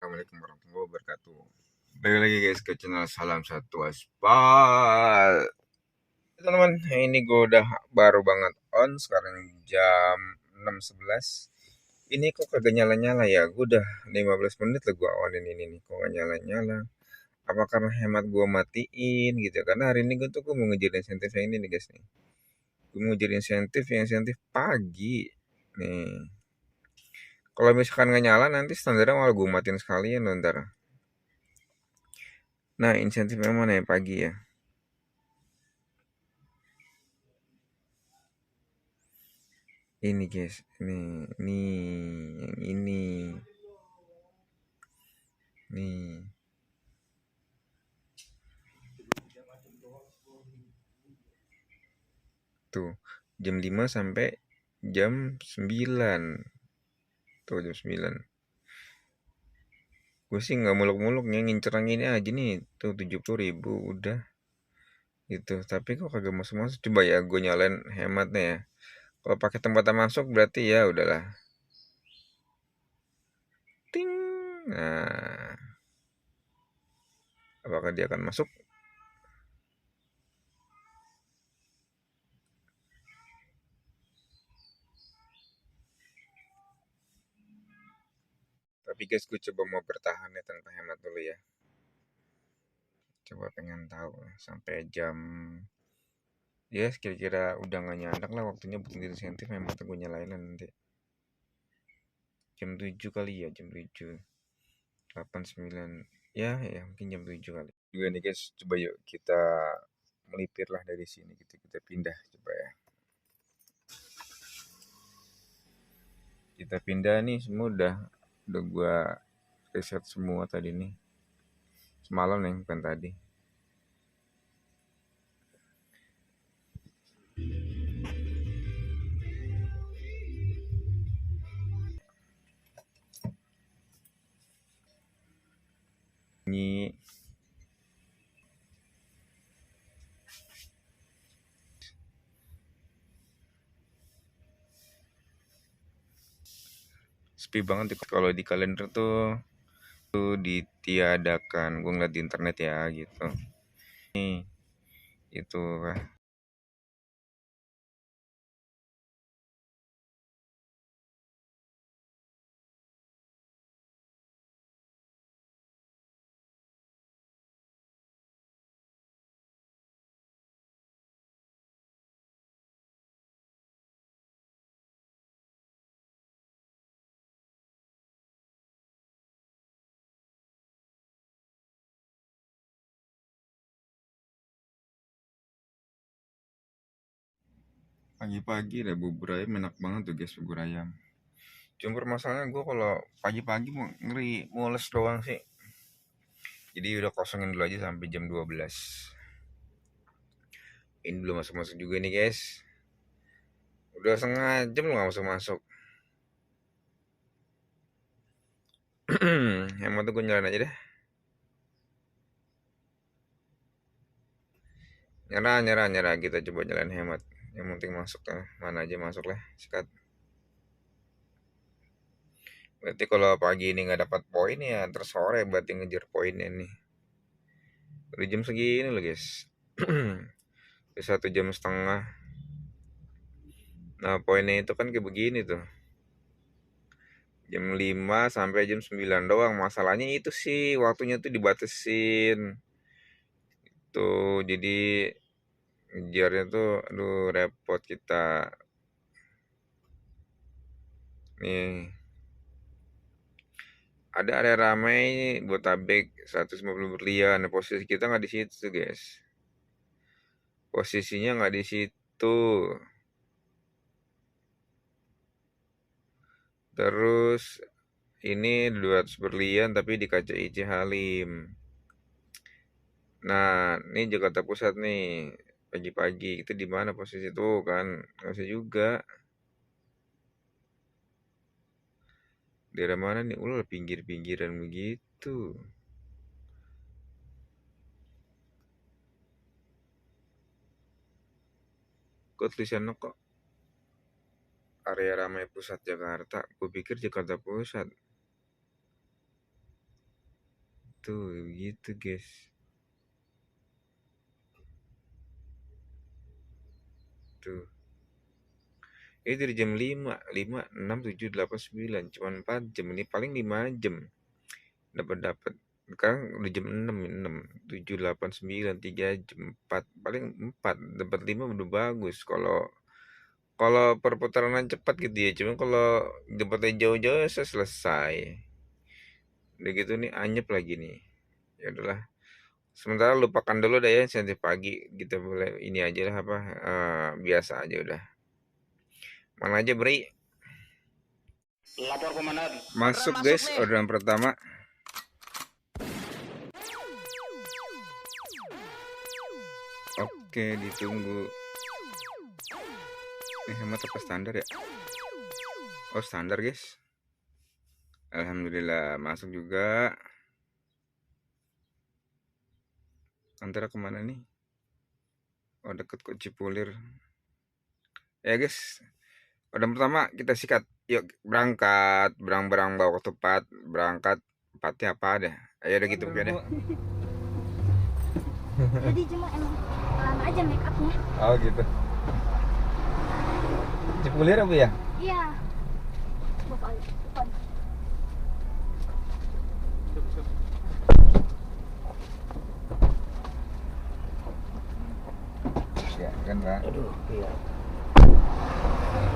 Assalamualaikum warahmatullahi wabarakatuh. Balik lagi guys ke channel Salam Satu Aspal. Teman-teman, ini gue udah baru banget on. Sekarang jam 6.11. Ini kok kagak nyala-nyala ya. Gue udah 15 menit lah gue onin ini nih. Kok gak nyala-nyala. Apa karena hemat gue matiin gitu ya. Karena hari ini gue mau ngejar insentif yang ini nih guys nih. Gue mau ngejar insentif pagi. Nih. Kalau misalkan nggak nyala nanti standarnya malah gue matiin sekalian loh ntar. Nah, insentif yang mana ya pagi ya? Ini guys, yang ini, nih, tuh, jam 5 sampai jam 9, tuh jam 9. Gue sih nggak muluk-muluk ya ngincer yang ini aja nih, tuh 70.000 udah, gitu. Tapi kok kagak masuk-masuk? Coba ya, gue nyalain hematnya ya. Kalau pakai tempatan masuk berarti ya udahlah. Ting, nah, apakah dia akan masuk? Tapi guys, gue coba mau bertahan ya tanpa hemat dulu ya. Coba pengen tahu sampai jam ya kira-kira udah gak nyandak lah waktunya buat insentif memang gue nyalain nanti jam 7 kali ya, jam 7 8 9 ya mungkin jam 7 kali juga nih guys. Coba yuk kita melipir lah dari sini gitu, kita pindah coba ya, kita pindah nih. Semua udah gua reset semua tadi nih, semalam nih bukan tadi. Ini sepi banget kalau di kalender tuh ditiadakan. Gue ngeliat di internet ya gitu. Nih itu pagi-pagi lah bubur ayam enak banget tuh guys, bubur ayam. Cuma permasalahannya gue kalau pagi-pagi mau ngeri mules doang sih. Jadi udah kosongin dulu aja sampai jam 12. Ini belum masuk-masuk juga nih guys. Udah setengah jam lu gak masuk-masuk. Yang mau tuh gue nyalain aja deh. Nyerah. Kita coba nyalain hemat. Yang penting masuk lah. Mana aja masuk lah. Sikat. Berarti kalau pagi ini gak dapat poin ya terus sore berarti ngejar poinnya nih. Udah jam segini loh guys. Udah 1 jam setengah. Nah poinnya itu kan kayak begini tuh. Jam 5 sampai jam 9 doang. Masalahnya itu sih waktunya tuh dibatasin. Tuh jadi ngejarnya tuh aduh repot kita. Nih ada area ramai Botabek 150 berlian. Nah, posisi kita nggak di situ guys. Posisinya nggak di situ. Terus ini 200 berlian tapi di KCIC Halim. Nah, ini Jakarta Pusat nih. Pagi-pagi itu di mana posisi itu kan? Nggak usah juga. Daerah mana nih? Ulah pinggir-pinggiran begitu. Kok tulisannya kok area ramai pusat Jakarta? Gue pikir Jakarta Pusat. tuh gitu guys. Tuh ini dari jam 5, 6, 7, 8, 9, cuma 4 jam. Ini paling 5 jam dapat. Sekarang udah jam 6, 7, 8, 9, 3 jam, 4, paling 4 dapat 5 udah bagus. Kalau perputaran cepat gitu ya, cuma kalau dapatnya jauh-jauh saya selesai. Udah gitu nih anyep lagi nih. Ya udahlah. Sementara lupakan dulu deh ya, nanti pagi kita boleh ini aja lah apa biasa aja udah. Mana aja Bri? Lapor komandan. Masuk guys, orderan pertama. Oke, ditunggu. Hemat apa standar ya? Oh standar guys. Alhamdulillah masuk juga. Antara kemana nih? Oh deket kok Cipulir. Ya guys, order pertama kita sikat. Yuk berangkat. Berang-berang bawa ke tempat. Berangkat. Tempatnya apa ada? Ayo udah gitu ya deh. Jadi cuma emang lama aja make upnya. Oh gitu. Cipulir apa ya? Iya. Bukan. Ya kan Pak. Aduh, iya.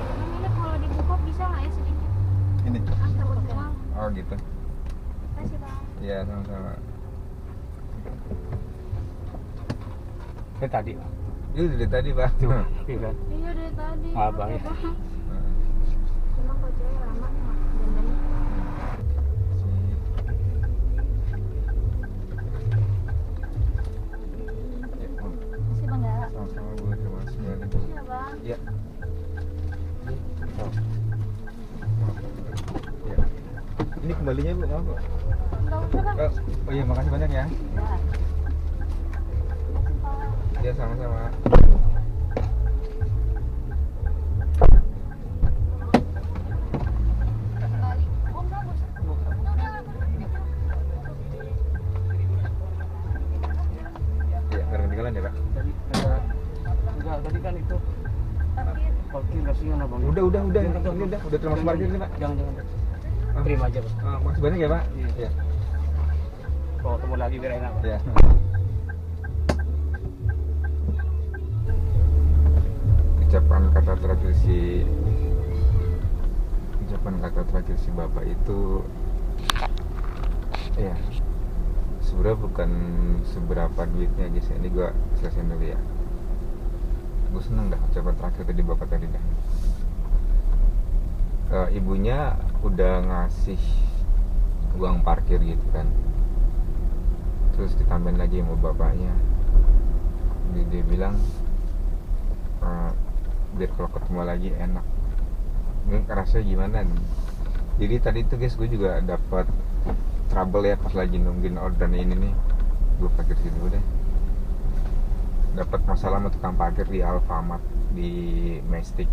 Ini kalau dibuka bisa nggak ya sedikit? Ini. Takut doang. Oh gitu. Kasih bang. Iya sama-sama. Itu tadi, Pak. Itu dari tadi Pak. Iya kan? Iya dari tadi. Maaf, Bang, ya. Cuma kok cewek lama dandannya. Kasih bang Gara. Sama-sama Bu, terima kasih banyak. Iya bang. Ya. Ya. Ini kembalinya Bu, maaf Bu. Enggak usah bang. Oh iya makasih banyak ya. Ya. Kasih bang. Ya sama-sama. Kembali. Oh enggak usah. Udah. Ya, nggak ketinggalan ya Kak? Tadi enggak tadi kan itu Parkir. parkir kasihan Abang. Udah, ini udah termasuk parkir nih Pak. Jangan. Terima aja, Pak. Makasih banyak ya Pak. Iya. Kalau ketemu lagi biar enak. Ya. Ucapan kata terakhir si bapak itu ya sebenarnya bukan seberapa duitnya guys. Ini gua selesaiin dulu ya. Gue seneng dah ucapan terakhir tadi bapak tadi dah. Ibunya udah ngasih uang parkir gitu kan, terus ditambahin lagi sama bapaknya. Dia bilang biar kalau ketemu lagi enak. Gue rasanya gimana nih. Jadi tadi tuh guys, gue juga dapat trouble ya pas lagi nungguin orderan ini nih. Gue parkir situ deh. Dapat masalah sama tukang parkir di Alfamart di Mestik.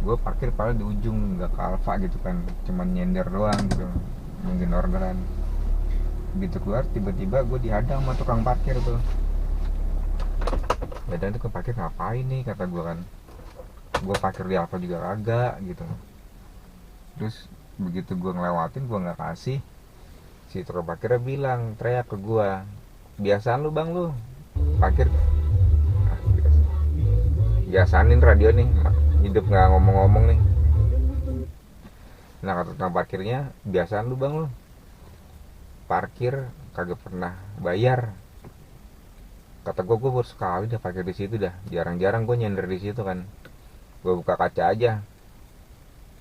Gue parkir paling di ujung, nggak ke Alfa gitu kan, cuman nyender doang gitu nungguin orderan. Begitu keluar tiba-tiba gue dihadang sama tukang parkir tuh. Ya dan tukang parkir ngapain nih kata gue kan. Gue parkir di Alfa juga kagak gitu. Terus begitu gue ngelewatin, gue nggak kasih, si tukang parkirnya bilang, teriak ke gue, biasaan lu bang lu parkir. Biasanin radio nih, hidup nggak ngomong-ngomong nih. Nah kata tukang parkirnya, biasaan lu bang lu parkir kagak pernah bayar. Kata gue baru sekali dah parkir di situ dah, jarang-jarang gue nyender di situ kan. Gue buka kaca aja,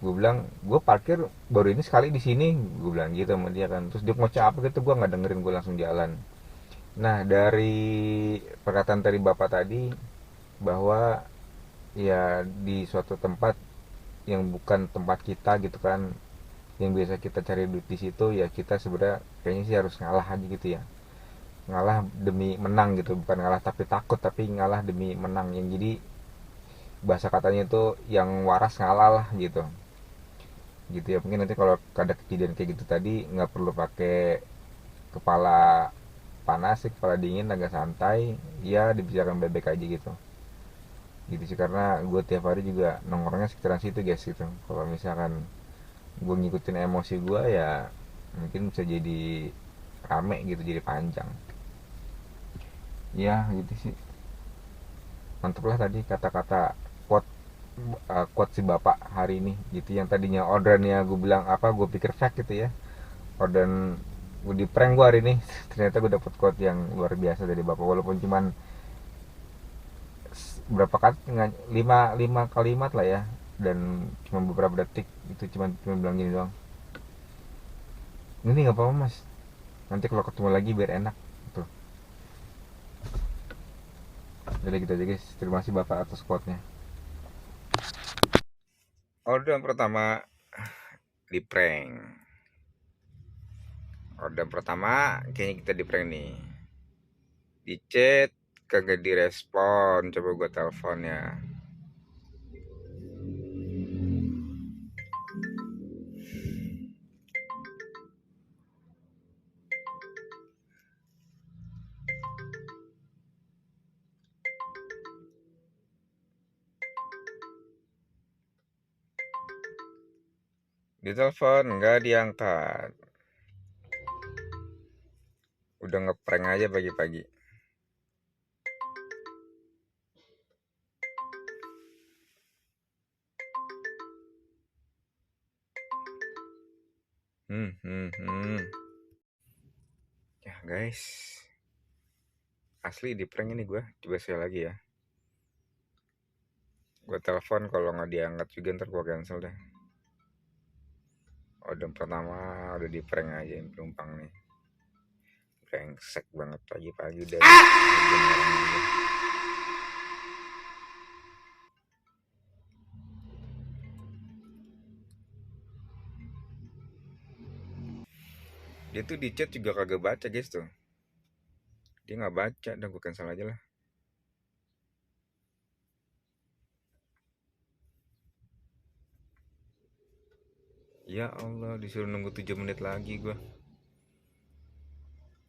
gue bilang gue parkir baru ini sekali di sini, gue bilang gitu sama dia kan. Terus dia ngoceh apa gitu, gue nggak dengerin, gue langsung jalan. Nah dari perkataan dari bapak tadi bahwa ya di suatu tempat yang bukan tempat kita gitu kan, yang biasa kita cari duit di situ, ya kita sebenarnya kayaknya sih harus ngalah aja gitu ya. Ngalah demi menang gitu, bukan ngalah tapi takut, tapi ngalah demi menang. Yang jadi bahasa katanya itu yang waras ngalah lah gitu ya. Mungkin nanti kalau ada kejadian kayak gitu tadi nggak perlu pakai kepala panas sih, kepala dingin, agak santai, ya dibicarakan bebek aja gitu. Gitu sih, karena gue tiap hari juga nongkrongnya sekitaran situ guys gitu. Kalau misalkan gue ngikutin emosi gue ya mungkin bisa jadi rame gitu, jadi panjang. Ya gitu sih. Mantep lah tadi kata-kata quote quote si bapak hari ini gitu, yang tadinya orderannya gue bilang apa, gue pikir fake gitu ya, orderan gue di prank gue hari ini. Ternyata gue dapet quote yang luar biasa dari bapak, walaupun cuman berapa kali, lima lima kalimat lah ya, dan cuma beberapa detik. Itu cuma bilang gini doang, ini nggak apa-apa mas, nanti kalau ketemu lagi biar enak tuh. Jadi gitu aja guys, terima kasih bapak atas quote-nya. Orderan pertama di prank. Orderan pertama kayaknya kita di prank nih. Di chat kagak direspon, coba gue telepon ya. Ditelepon nggak diangkat. Udah ngeprank aja pagi-pagi. Ya guys, asli di prank ini gue. Coba sekali lagi ya. Gue telepon, kalau nggak diangkat juga ntar gue cancel deh. Order pertama udah di prank aja penumpang nih. Brengsek banget pagi-pagi udah ngerjain orang aja. Dia tuh di chat juga kagak baca guys tuh. Dia nggak baca, udah gue cancel aja lah. Ya Allah, disuruh nunggu 7 menit lagi gue.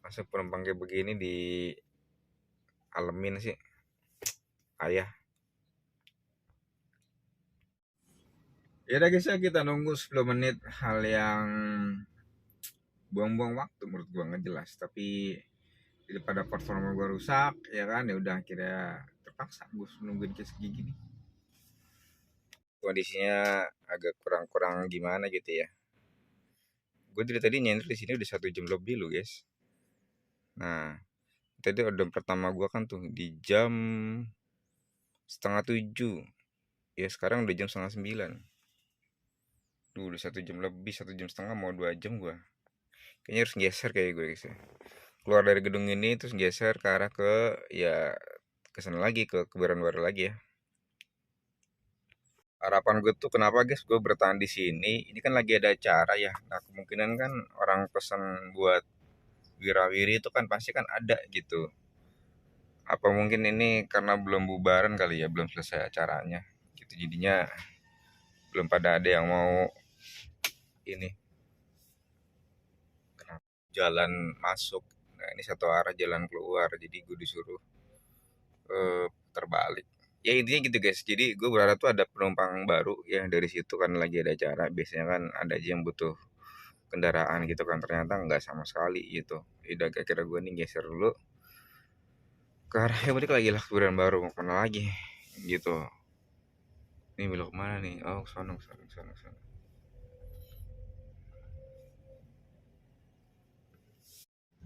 Masa penumpang kayak begini di alemin sih, ayah. Ya udah guys ya, kita nunggu 10 menit. Hal yang buang-buang waktu menurut gue, nggak jelas. Tapi daripada performa gue rusak ya kan, ya udah akhirnya terpaksa gue nungguin kayak segini. Kondisinya agak kurang-kurang gimana gitu ya. Gue dari tadi nyender di sini udah 1 jam lebih loh guys. Nah, tadi order pertama gue kan tuh di jam setengah 7. Ya sekarang udah jam setengah 9. Duh, udah 1 jam lebih, 1 jam setengah, mau 2 jam gue. Kayaknya harus geser kayak gue guys ya. Keluar dari gedung ini terus geser ke arah ke, ya kesana lagi, ke Kebayoran Baru lagi ya. Harapan gue tuh kenapa guys gue bertahan di sini, ini kan lagi ada acara ya. Nah kemungkinan kan orang pesan buat wirawiri itu kan pasti kan ada gitu. Apa mungkin ini karena belum bubaran kali ya, belum selesai acaranya gitu, jadinya belum pada ada yang mau ini jalan masuk. Nah ini satu arah jalan keluar, jadi gue disuruh terbalik. Ya intinya gitu guys, jadi gue berharap tuh ada penumpang baru ya dari situ, kan lagi ada acara. Biasanya kan ada aja yang butuh kendaraan gitu kan, ternyata nggak sama sekali gitu. Udah kira gue nih geser dulu ke arah yang balik lagi lah, Kebayoran Baru, mau kemana lagi gitu. Ini belok mana nih? Oh sono sono sono sono.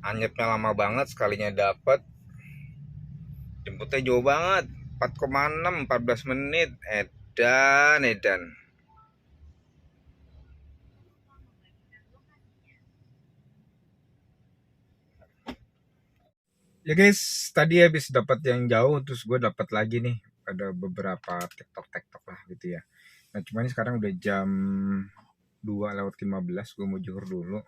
Anyepnya lama banget, sekalinya dapat jemputnya jauh banget, 4,6, 14 menit. Edan. Ya guys, tadi habis dapat yang jauh, terus gue dapat lagi nih ada beberapa tiktok lah gitu ya. Nah cuman ini sekarang udah jam 2:15, gue mau juhur dulu.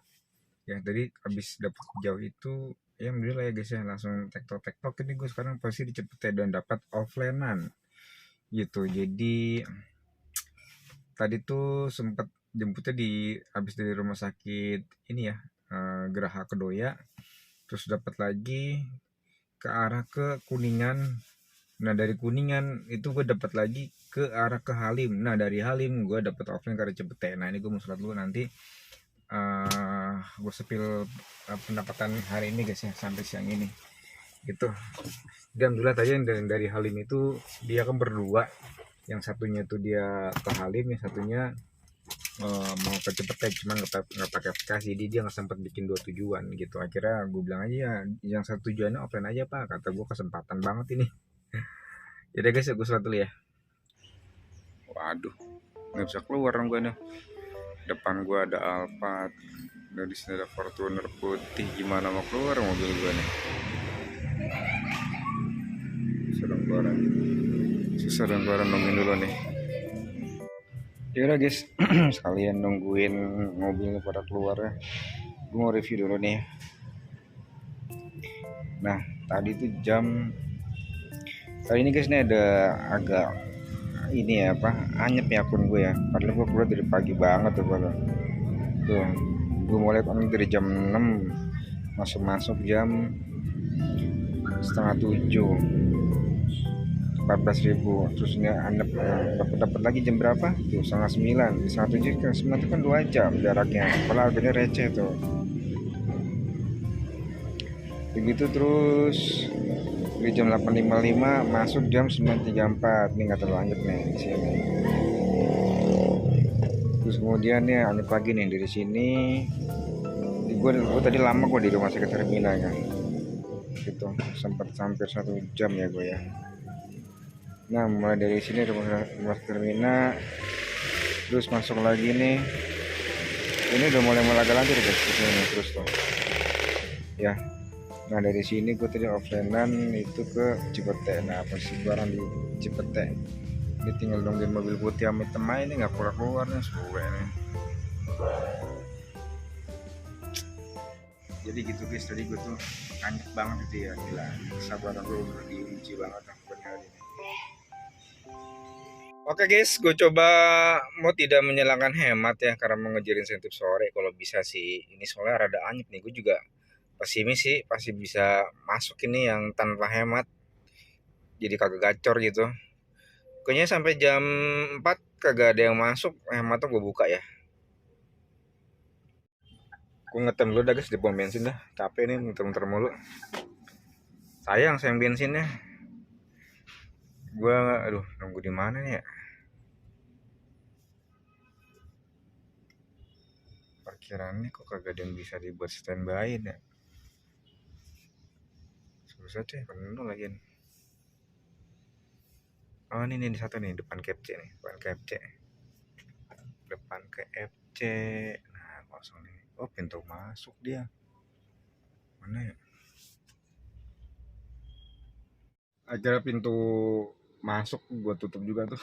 Ya tadi habis dapat jauh itu, ya alhamdulillah ya guys ya, langsung tiktok ini gue sekarang pasti dicepet dan dapat offlinean gitu. Jadi tadi tuh sempet jemputnya di habis dari rumah sakit ini ya, Geraha Kedoya. terus dapat lagi ke arah ke Kuningan. Nah dari Kuningan itu gue dapat lagi ke arah ke Halim. Nah dari Halim gue dapat offline ke arah Cipete. Nah ini gue mau sholat dulu, nanti gue sepil pendapatan hari ini guys ya, sampai siang ini gitu. Dan alhamdulillah tadi yang dari Halim itu dia kan berdua, yang satunya itu dia ke Halim, yang satunya mau ke Cepete, cuman nggak pakai aplikasi, jadi dia nggak sempat bikin 2 tujuan gitu. Akhirnya gue bilang aja ya, yang satu tujuannya offline aja pak, kata gue kesempatan banget ini. Jadi guys, gue sholat dulu ya. Waduh, nggak bisa keluar dong gue nih. Depan gue ada Alphard, dari sini ada Fortuner putih, gimana mau keluar mobil gue nih. Susah dong keluaran nungguin dulu nih. Yaudah guys, sekalian nungguin mobilnya pada keluar ya, gue mau review dulu nih. Nah tadi tuh jam kali ini guys, ini ada agak ini ya apa, anyep ya akun gue ya, padahal gue keluar dari pagi banget tuh. Tuh gue mulai dari jam 6, masuk jam setengah 7, 14.000. Terus ini dapat lagi jam berapa tuh, setengah 9, di setengah 7 ke 9 itu kan 2 jam jaraknya, padahal harganya receh tuh. Begitu terus di jam 8.55 masuk jam 9.34, ini nggak terlalu anjep nih di sini. Terus kemudian nih anjep lagi nih dari sini. Gue tadi lama gue di rumah sakit Hermina kan gitu, sempat hampir 1 jam ya gue ya. Nah mulai dari sini rumah Termina, terus masuk lagi nih, ini udah mulai agak lanjut guys di sini terus tuh ya. Nah dari sini gue tadi offlinean itu ke Cipete. Nah posisi barang di Cipete ini tinggal nungguin mobil putih sama hitam ini nggak keluar nih suwe nih. Jadi gitu guys, tadi gue tuh anjek banget gitu ya, gila kesabaran gue udah diuji banget buat hari ini. Oke guys, gue coba mau tidak menyalahkan hemat ya, karena mau ngejar insentif sore kalau bisa sih. Ini soalnya rada anyep nih, gue juga pesimis sih pasti bisa masuk ini yang tanpa hemat, jadi kagak gacor gitu. Kayaknya sampai jam 4 kagak ada yang masuk, hematnya gue buka ya. Gue ngetem dulu dah guys di pom bensin dah, capek nih muter-muter mulu. Sayang bensinnya. Gue aduh nunggu di mana nih ya. Parkirannya kok kagak ada yang bisa dibuat standby ya. Susah deh, penuh lagi. Oh ini nih di satu nih, depan KFC nih, depan KFC. Nah kosong nih. Oh pintu masuk dia. Mana ya? Akhirnya pintu masuk gue tutup juga tuh.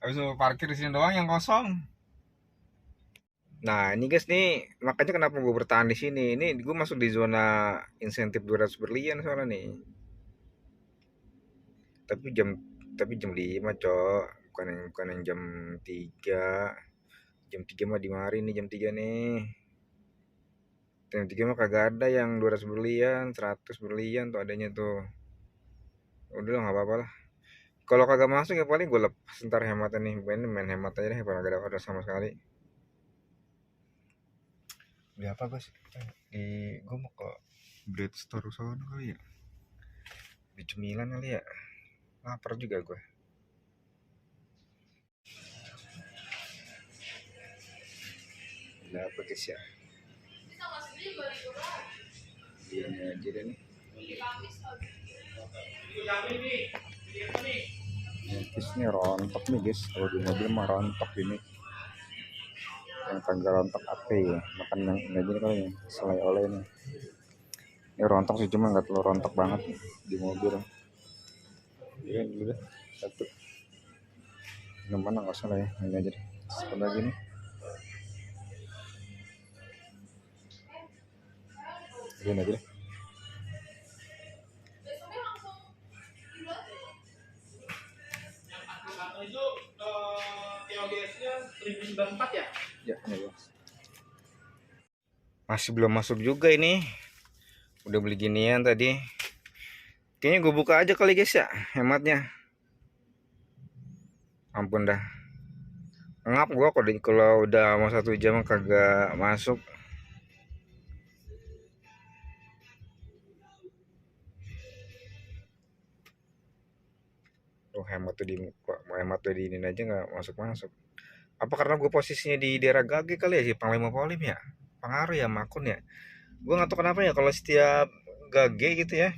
Habis itu parkir di sini doang yang kosong. Nah ini guys nih, makanya kenapa gue bertahan di sini. Ini gue masuk di zona insentif 200 berlian soalnya nih. Tapi jam 5 cok, bukan yang jam 3. Jam 3 mah di mari nih, jam 3 nih. Jam 3 mah kagak ada yang 200 berlian, 100 berlian tuh adanya tuh. Udah lah nggak apa-apa lah. Kalau kagak masuk ya paling gue lepas ntar hematnya nih, main hemat aja deh, kalau gak ada sama sekali. Beli apa guys? Gue mau ke Bread Store sono kali ya, di cemilan kali ya, lapar juga gue. Beli apa guys ya? Biarnya aja deh nih. Kisnya rontok nih guys, kalau di mobil mah rontok ini. Yang kagak rontok apa ya, makan yang ini aja kali ya, selai oleh nih. Ini rontok sih, cuma nggak terlalu rontok banget di mobil. Iya dulu deh satu. Ini mana nggak salah ya, ini aja deh. Sebentar lagi nih. Ini aja deh. Itu TOGS-nya 1094 ya? Ya, ini guys. Masih belum masuk juga ini. Udah beli ginian tadi. Kayaknya gue buka aja kali guys ya, hematnya. Ampun dah. Ngap gue kalau udah mau 1 jam kagak masuk. Tuh hemat tuh mau hemat tuh di ini aja nggak masuk. Apa karena gue posisinya di daerah Gage kali ya, si Panglima Polim ya? Pengaruh ya sama akun ya. Gue nggak tahu kenapa ya kalau setiap Gage gitu ya.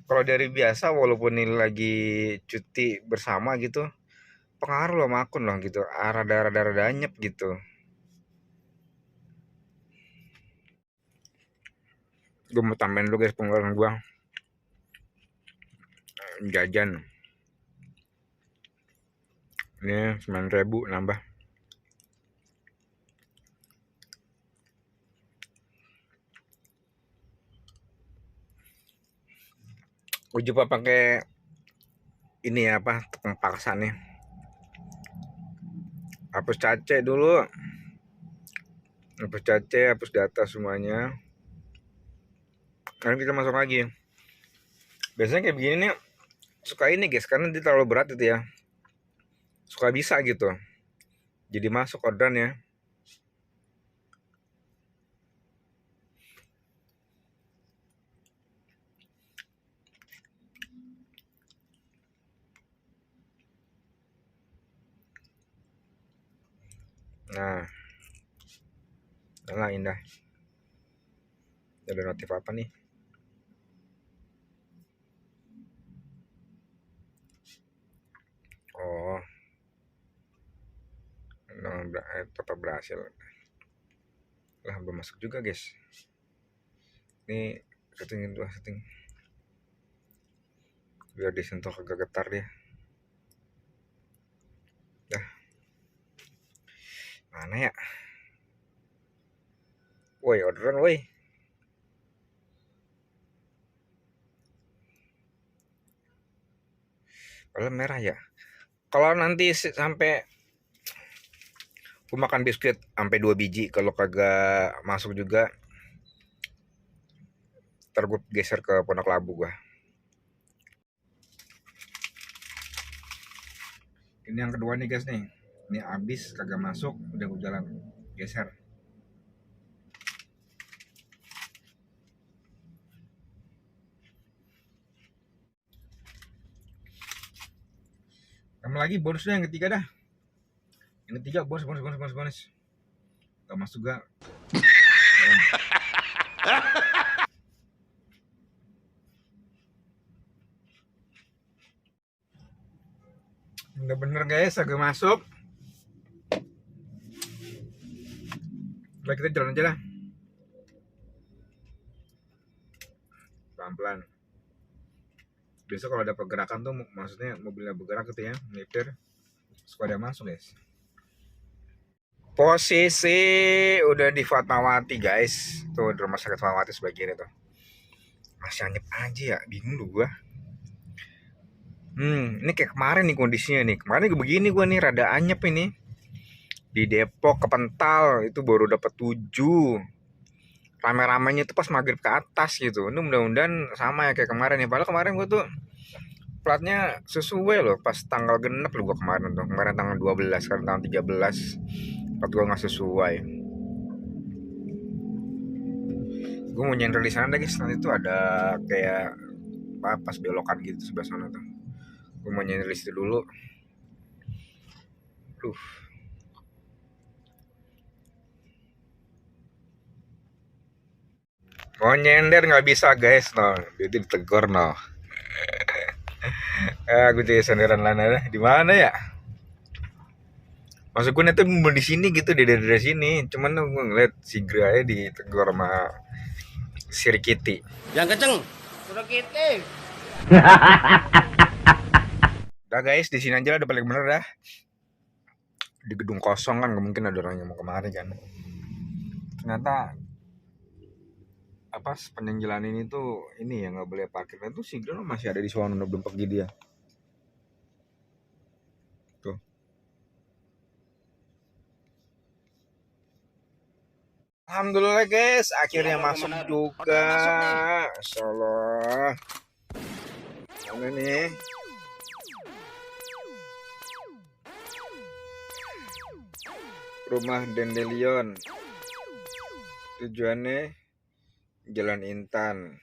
Kalau dari biasa walaupun ini lagi cuti bersama gitu, pengaruh loh sama akun loh gitu. Arah darah anyep gitu. Gue mau tambahin dulu guys pengeluaran gue. Jajan. Ini 9.000 nambah. Gue coba pakai ini ya apa tepung paksa nih. Hapus cace dulu. Hapus cace, hapus data semuanya. Sekarang kita masuk lagi. Biasanya kayak begini nih suka ini guys, karena dia terlalu berat itu ya. Suka bisa gitu. Jadi masuk orderan ya. Nah, nyalain dah. Ada notif apa nih? Oh, tetap berhasil. Lah belum masuk juga guys. Ini setting biar disentuh agak getar dia. Dah. Mana ya? Woi, orderan woi. Kalau merah ya. Kalau nanti sampai gue makan biskuit sampai 2 biji, kalau kagak masuk juga ntar gue geser ke Pondok Labu gue. Ini yang kedua nih guys nih. Ini abis kagak masuk, udah gue jalan geser. Tambah lagi bonusnya yang ketiga dah. Yang ketiga bonus. Gak masuk juga. Bener-bener guys, agak masuk. Udah kita jalan aja lah. Pelan-pelan. Biasa kalau ada pergerakan tuh maksudnya mobilnya bergerak gitu ya, nyetir, suka ada masuk guys. Posisi udah di Fatmawati guys. Tuh di rumah sakit Fatmawati sebagian itu. Masih anyep aja ya, bingung lu gua. Ini kayak kemarin nih kondisinya nih. Kemarin gue begini gue nih rada anyep ini. Di Depok ke Pental itu baru dapat 7. Rame-ramenya itu pas maghrib ke atas gitu. Ini mudah-mudahan sama ya kayak kemarin ya. Padahal kemarin gue tuh platnya sesuai loh pas tanggal genep loh gue kemarin tuh. Kemarin tanggal 12, sekarang tanggal 13. Plat gue nggak sesuai. Gue mau nyender di sana deh guys. Nanti tuh ada kayak pas belokan gitu sebelah sana tuh. Gue mau nyender di situ dulu. Mau nyender nggak bisa guys, no. Jadi ditegur no. Gue jadi senderan lana di mana ya? Maksud gue nanti mau di sini gitu dari sini. Cuman gue ngeliat si Graya ditegur sama Sri Kitty. Yang kenceng. Sudah kita. Udah guys, di sini aja udah paling bener dah. Di gedung kosong kan, nggak mungkin ada orang yang mau kemari kan. Ternyata apa sepanjang jalan ini tuh ini ya nggak boleh parkir. Nah, tuh si Gino masih ada di sono belum pergi dia. Tuh. Alhamdulillah guys, akhirnya Orang masuk mana- juga. order masuk nih. Masya Allah. Mana nih? Rumah Dandelion. Tujuannya Jalan Intan.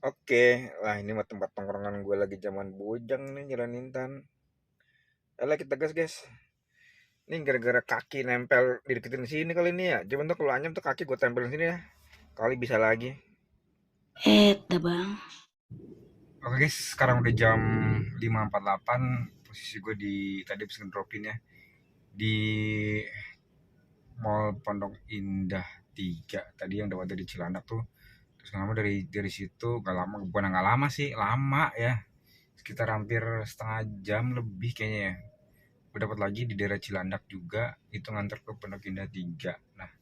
Oke, lah ini mah tempat tongkrongan gue lagi zaman bujang nih, Jalan Intan. Alah kita gas guys. Ini gara-gara kaki nempel dideketin sini kali ini ya. Cuman tuh kalau anyam tuh kaki gue tempelin sini ya. Kali bisa lagi. Dah bang. Oke guys, sekarang udah jam 5.48. Posisi gue di tadi habis ngedropin ya di Mall Pondok Indah 3 tadi yang dapat dari Cilandak tuh. Terus lama dari situ gak lama, bukan nggak lama sih, lama ya. Sekitar hampir setengah jam lebih kayaknya ya. Gue dapat lagi di daerah Cilandak juga, itu nganter ke Pondok Indah 3. Nah,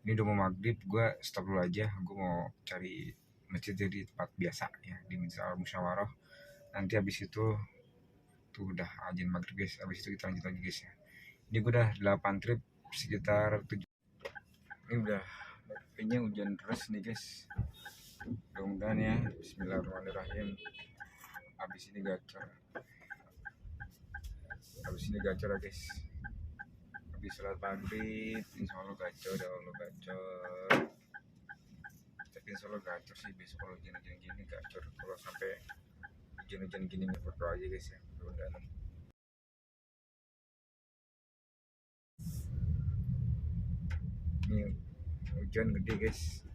ini udah mau maghrib, gue stop dulu aja. Gue mau cari masjid di tempat biasa ya, di Masjid Al Musyawarah. Nanti habis itu tuh udah azan maghrib guys. Habis itu kita lanjut lagi guys ya. Ini gue udah 8 trip sekitar 7. Ini udah kayaknya hujan deras nih guys. Mudah-mudahan ya. Bismillahirrahmanirrahim. Habis ini gacor ya guys. Habis sholat maghrib insya Allah gacor, ya Allah gacor. Tapi insya Allah gacor sih besok. Kalau hujan-hujan gini gacor. Kalau sampai hujan-hujan gini berdoa aja guys ya, mudah-mudahan. Ini hujan gede guys.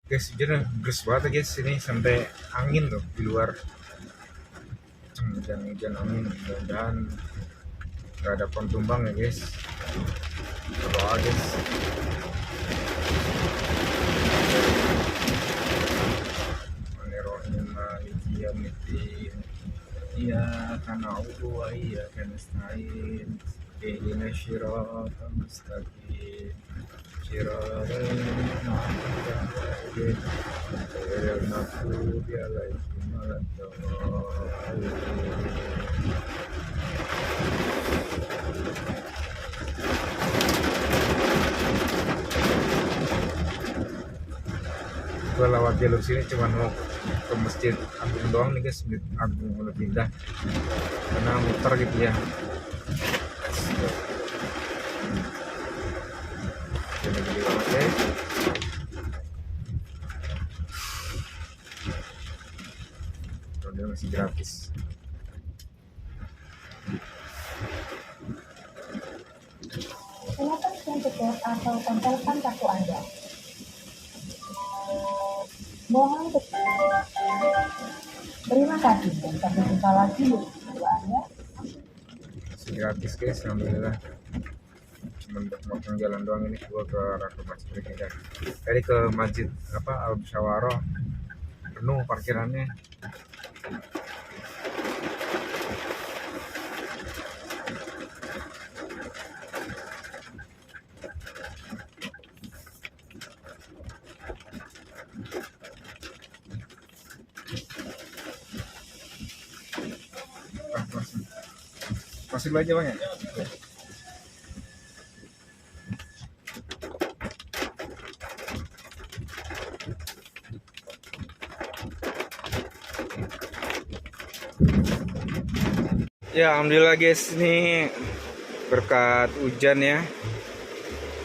Hujan deras banget guys, ini sampai angin loh di luar. Hujan angin, mudah-mudahan gak ada pohon tumbang ya guys. Berdoa guys. Bismillahirrahmanirrahim. Maliki yaumiddin. Iyyaka na'budu wa iyyaka nasta'in. Ihdinas siratal mustaqim. Siratal ladzina an'amta 'alaihim ghairil maghdubi 'alaihim waladdallin. Gue lewat jalur sini cuma mau ke Masjid Agung doang nih guys. Masjid Agung udah pindah karena muter gitu ya. Jadi gede banget ya. Udah masih gratis. Silakan scan tiket atau tempelkan kartu Anda. Mohon terima kasih dan sampai jumpa lagi di video Anda. Masih gratis guys, alhamdulillah. Cuma untuk motong jalan doang ini gua ke arah ke masjid kita. Tadi ke masjid Al Musyawarah penuh parkirannya. Masih aja bang ya. Ya alhamdulillah guys, nih berkat hujan ya,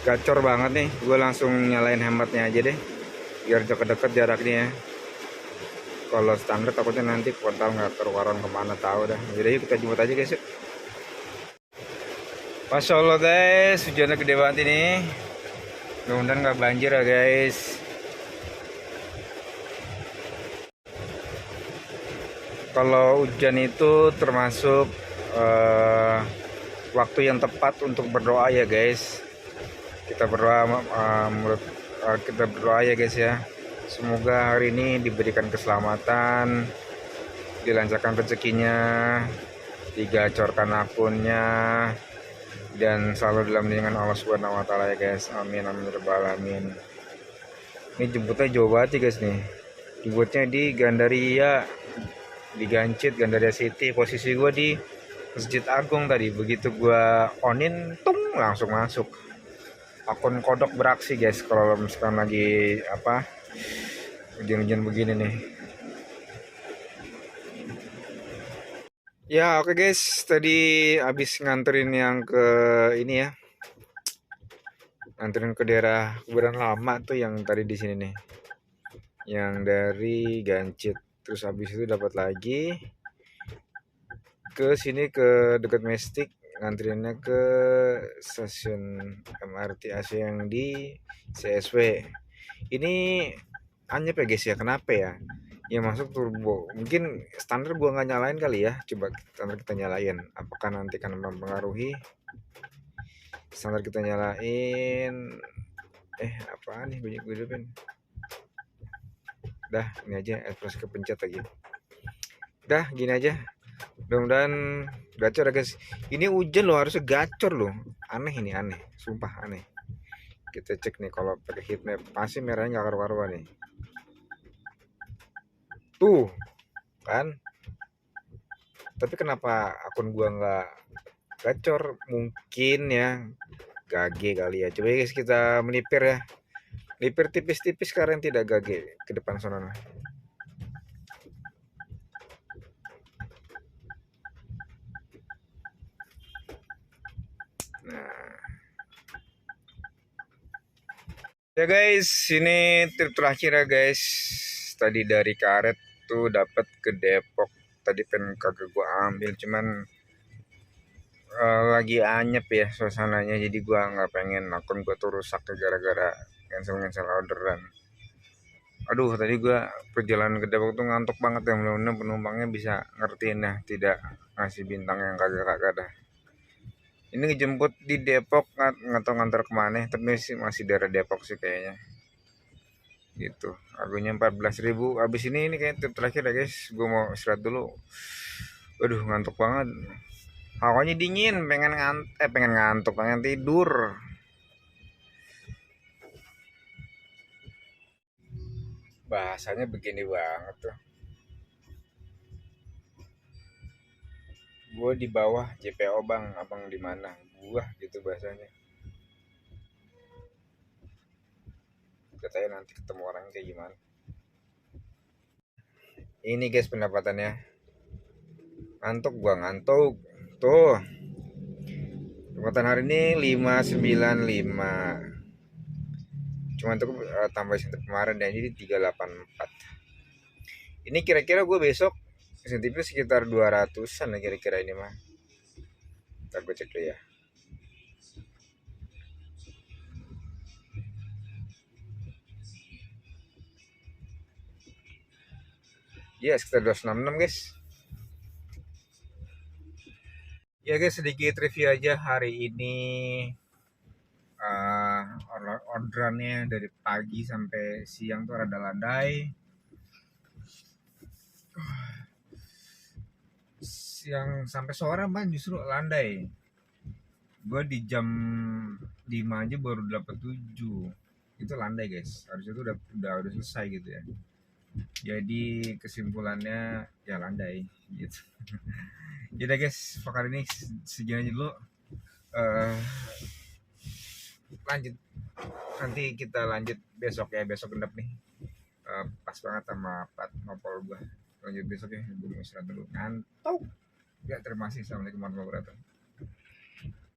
gacor banget nih. Gue langsung nyalain hematnya aja deh biar deket-deket jaraknya ya. Kalau standar takutnya nanti portal nggak keluaran kemana tahu dah. Jadi yuk kita jemput aja guys yuk. Masya Allah guys, hujannya gede banget ini. Mudah-mudahan nggak banjir ya guys. Kalau hujan itu termasuk waktu yang tepat untuk berdoa ya guys. Kita berdoa kita berdoa ya guys ya. Semoga hari ini diberikan keselamatan, dilancarkan rezekinya, digacorkan akunnya, dan selalu dalam lindungan Allah Subhanahu wa taala ya guys. Amin amin ya rabbal alamin. Ini jemputnya jauh banget ya guys nih. Jemputnya di Gandaria, di Gancit, Gandaria City. Posisi gue di Masjid Agung tadi. Begitu gue onin, tung langsung masuk. akun kodok beraksi guys kalau misalkan lagi apa hujan-hujan begini nih. Ya oke guys, tadi habis nganterin yang ke ini ya, nganterin ke daerah kuburan lama tuh yang tadi di sini nih, yang dari Gancit. Terus habis itu dapat lagi ke sini ke dekat Mestik, nganterinnya ke stasiun MRT AC yang di CSW. Ini anyep ya guys ya, kenapa ya? Ya masuk turbo. Mungkin standar gua nggak nyalain kali ya. Coba standar kita nyalain. Apakah nanti akan mempengaruhi? Standar kita nyalain. Apaan nih banyak gue hidupin. Dah, ini aja express kepencet lagi. Dah, gini aja. Mudah-mudahan gacor ya guys. Ini hujan loh, harusnya gacor loh. Aneh ini, aneh. Sumpah aneh. Kita cek nih kalau pakai heat map. Pasti merahnya nggak karu-karuan nih. Tuh, kan? Tapi kenapa akun gua nggak gacor? Mungkin ya gage kali ya. Coba guys kita melipir ya. Lipir tipis-tipis karena tidak gage ke depan sana. Ya guys, ini trip terakhir ya guys. Tadi dari Karet tuh dapat ke Depok. Tadi pengen kagak gua ambil, cuman lagi anyep ya suasananya. Jadi gua nggak pengen akun gua tuh rusak gara-gara cancel orderan. Aduh, tadi gua perjalanan ke Depok tuh ngantuk banget ya. Mudah-mudahan penumpangnya bisa ngertiin ya, tidak ngasih bintang yang kagak-kagak dah. Ini ngejemput di Depok, nggak tahu ngantar kemana, tapi masih daerah Depok sih kayaknya. Gitu, harganya 14.000. Abis ini kayak trip terakhir ya guys, gue mau istirahat dulu. Waduh, ngantuk banget. Hawanya dingin, pengen ngantuk, pengen tidur. Bahasanya begini banget tuh. Gue di bawah JPO bang, abang di mana? Gua gitu bahasanya. Katanya nanti ketemu orang kayak gimana. Ini guys pendapatannya. Ngantuk gua ngantuk. Tuh. Pendapatan hari ini 595. Cuma untuk tambah insentif kemarin dan jadi 384. Ini kira-kira gue besok insentifnya sekitar 200-an ya kira-kira ini mah. Ntar gue cek dulu ya. Ya sekitar 266 guys. Ya guys, sedikit review aja hari ini. Orderannya dari pagi sampai siang tuh rada landai. Siang sampai sore mah justru landai. Gue di jam 5 aja baru dapat 7. Itu landai guys. Harusnya itu udah selesai gitu ya. Jadi kesimpulannya ya landai gitu. Jadi guys, pakar ini segini aja dulu. Lanjut nanti kita lanjut besok ya, besok genap nih. Pas banget sama plat nopol gua. Lanjut besok ya, gue mau istirahat dulu ngantuk ya. Terima kasih, assalamualaikum warahmatullahi wabarakatuh.